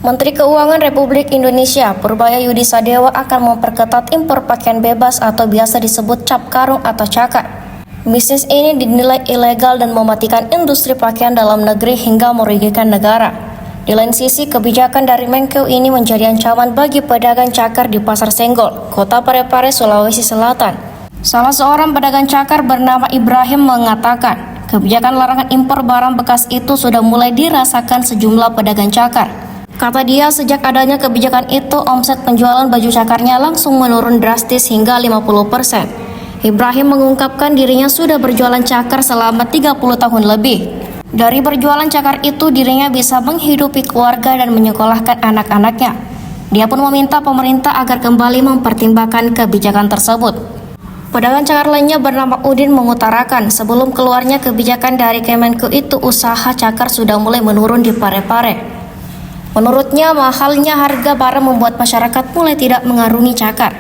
Menteri Keuangan Republik Indonesia Purbaya Yudi Sadewa akan memperketat impor pakaian bebas atau biasa disebut cap karung atau cakar. Bisnis ini dinilai ilegal dan mematikan industri pakaian dalam negeri hingga merugikan negara. Di lain sisi, kebijakan dari Menkeu ini menjadi ancaman bagi pedagang cakar di Pasar Senggol, Kota Parepare, Sulawesi Selatan. Salah seorang pedagang cakar bernama Ibrahim mengatakan, kebijakan larangan impor barang bekas itu sudah mulai dirasakan sejumlah pedagang cakar. Kata dia, sejak adanya kebijakan itu, omset penjualan baju cakarnya langsung menurun drastis hingga 50%. Ibrahim mengungkapkan dirinya sudah berjualan cakar selama 30 tahun lebih. Dari berjualan cakar itu, dirinya bisa menghidupi keluarga dan menyekolahkan anak-anaknya. Dia pun meminta pemerintah agar kembali mempertimbangkan kebijakan tersebut. Pedagang cakar lainnya bernama Udin mengutarakan, sebelum keluarnya kebijakan dari Kemenkeu itu, usaha cakar sudah mulai menurun di Parepare. Menurutnya, mahalnya harga barang membuat masyarakat mulai tidak mengarungi cakar.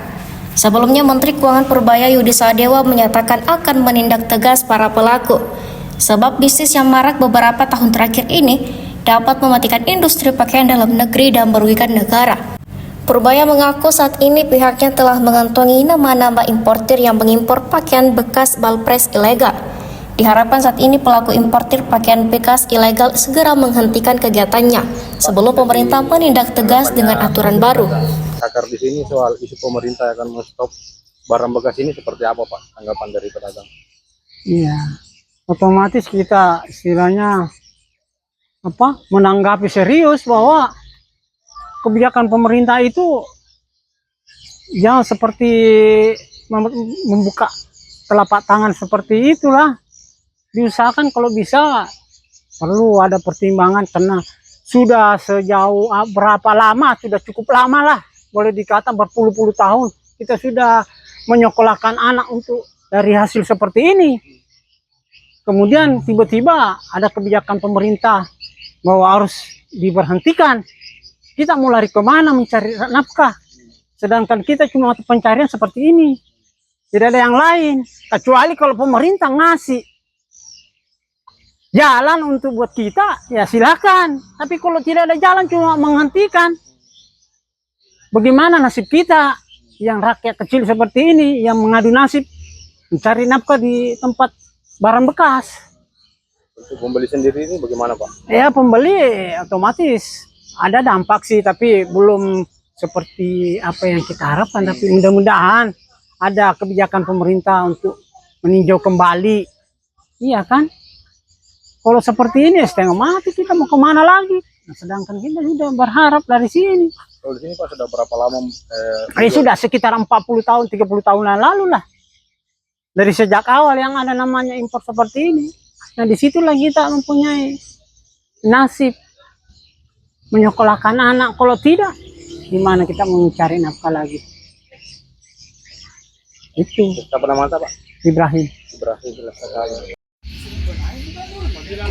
Sebelumnya, Menteri Keuangan Purbaya Yudi Sadewa menyatakan akan menindak tegas para pelaku, sebab bisnis yang marak beberapa tahun terakhir ini dapat mematikan industri pakaian dalam negeri dan merugikan negara. Purbaya mengaku saat ini pihaknya telah mengantongi nama-nama importir yang mengimpor pakaian bekas balpres ilegal. Diharapkan saat ini pelaku importir pakaian bekas ilegal segera menghentikan kegiatannya sebelum pemerintah menindak tegas dengan aturan baru. Cakar di sini soal isu pemerintah akan men-stop barang bekas ini seperti apa, Pak? Tanggapan dari pedagang? Iya, otomatis kita istilahnya menanggapi serius bahwa kebijakan pemerintah itu jangan seperti membuka telapak tangan seperti itulah. Diusahakan kalau bisa perlu ada pertimbangan, karena sudah sejauh berapa lama, sudah cukup lama lah, boleh dikata berpuluh-puluh tahun kita sudah menyekolahkan anak untuk dari hasil seperti ini. Kemudian tiba-tiba ada kebijakan pemerintah bahwa harus diberhentikan. Kita mau lari kemana mencari nafkah, sedangkan kita cuma pencarian seperti ini, tidak ada yang lain kecuali kalau pemerintah ngasih jalan untuk buat kita, ya silakan. Tapi kalau tidak ada jalan, cuma menghentikan, bagaimana nasib kita yang rakyat kecil seperti ini, yang mengadu nasib mencari nafkah di tempat barang bekas. Untuk pembeli sendiri ini bagaimana, Pak? Ya, pembeli otomatis ada dampak sih, tapi belum seperti apa yang kita harapkan. Tapi mudah-mudahan ada kebijakan pemerintah untuk meninjau kembali, iya kan? Kalau seperti ini setengah mati, kita mau kemana lagi? Nah, sedangkan kita sudah berharap dari sini. Kalau di sini, Pak, sudah berapa lama? Sudah sekitar 40 tahun, 30 tahun yang lalu lah. Dari sejak awal yang ada namanya impor seperti ini. Nah, disitulah kita mempunyai nasib menyekolahkan anak. Kalau tidak, gimana kita mau mencari nafkah lagi? Itu. Siapa nama Anda, Pak? Ibrahim. Ibrahim, jelas sekali. Kita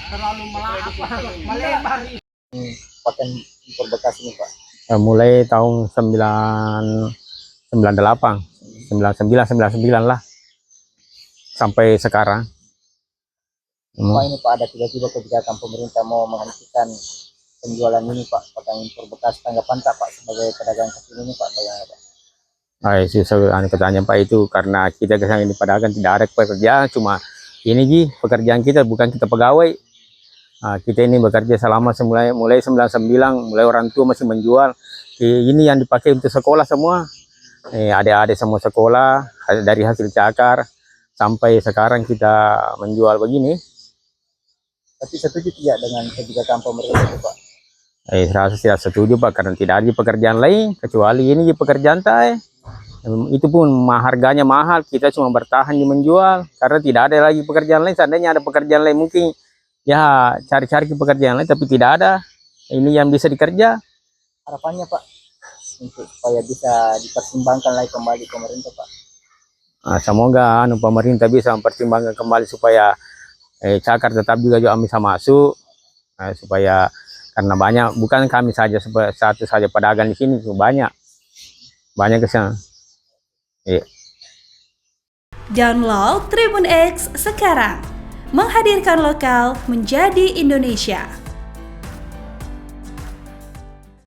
terlalu melebar. Pakaian impor bekas ini, Pak? Mulai tahun 98, 99 lah sampai sekarang. Pak, ini Pak, ada tiba-tiba kebijakan pemerintah mau menghentikan penjualan ini, Pak, pakaian impor bekas. Tanggapan Pak sebagai pedagang kecil ini, Pak, bagaimana, Pak? Pertanyaan Pak, itu karena kita kesana ini pedagang tidak ada pekerjaan, cuma ini pekerjaan kita, bukan kita pegawai. Kita ini bekerja selama mulai 99, mulai orang tua masih menjual. Ini yang dipakai untuk sekolah semua. Adik-adik semua sekolah dari hasil cakar sampai sekarang kita menjual begini. Tapi setuju tidak dengan kebijakan pemerintah itu, Pak? Saya tidak setuju, Pak, karena tidak ada pekerjaan lain kecuali ini pekerjaan saya. Itu pun harganya mahal, kita cuma bertahan di menjual karena tidak ada lagi pekerjaan lain. Seandainya ada pekerjaan lain mungkin ya cari-cari pekerjaan lain, tapi tidak ada. Ini yang bisa dikerja. Harapannya, Pak, untuk supaya bisa dipertimbangkan lagi kembali pemerintah, Pak? Semoga pemerintah bisa mempertimbangkan kembali supaya cakar tetap juga bisa masuk, supaya karena banyak, bukan kami saja satu saja pedagang di sini, banyak kesana. Download Tribun X sekarang, menghadirkan lokal menjadi Indonesia.